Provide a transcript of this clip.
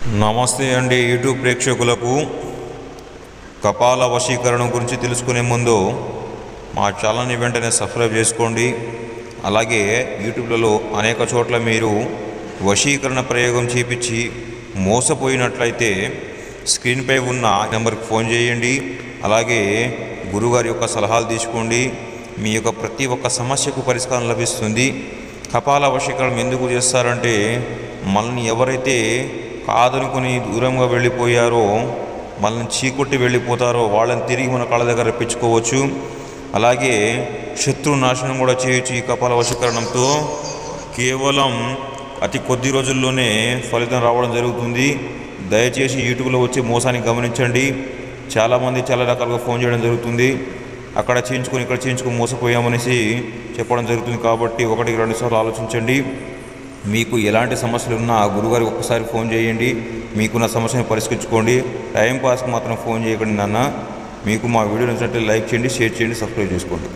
నమస్తే అండి యూట్యూబ్ ప్రేక్షకులకు. కపాల వశీకరణం గురించి తెలుసుకునే ముందు మా ఛానల్ని వెంటనే సబ్స్క్రైబ్ చేసుకోండి. అలాగే యూట్యూబ్లలో అనేక చోట్ల మీరు వశీకరణ ప్రయోగం చేపించి మోసపోయినట్లయితే స్క్రీన్పై ఉన్న నెంబర్కి ఫోన్ చేయండి. అలాగే గురుగారి యొక్క సలహాలు తీసుకోండి. మీ యొక్క ప్రతి ఒక్క సమస్యకు పరిష్కారం లభిస్తుంది. కపాల వశీకరణం ఎందుకు చేస్తారంటే, మనల్ని ఎవరైతే కాదనుకుని దూరంగా వెళ్ళిపోయారో, మనల్ని చీకొట్టి వెళ్ళిపోతారో వాళ్ళని తిరిగి మన కాళ్ళ దగ్గర రప్పించుకోవచ్చు. అలాగే శత్రు నాశనం కూడా చేయొచ్చు. ఈ కపాల వశీకరణంతో కేవలం అతి కొద్ది రోజుల్లోనే ఫలితం రావడం జరుగుతుంది. దయచేసి యూట్యూబ్లో వచ్చే మోసాన్ని గమనించండి. చాలామంది చాలా రకాలుగా ఫోన్ చేయడం జరుగుతుంది. అక్కడ చేయించుకొని ఇక్కడ చేయించుకొని మోసపోయామనేసి చెప్పడం జరుగుతుంది. కాబట్టి 1-2 సార్లు ఆలోచించండి. మీకు ఎలాంటి సమస్యలు ఉన్నా గురుగారికి ఒక్కసారి ఫోన్ చేయండి. మీకున్న సమస్యను పరిష్కరించుకోండి. టైంపాస్కి మాత్రం ఫోన్ చేయకండి నాన్న. మీకు మా వీడియో నచ్చినట్లయితే లైక్ చేయండి, షేర్ చేయండి, సబ్స్క్రైబ్ చేసుకోండి.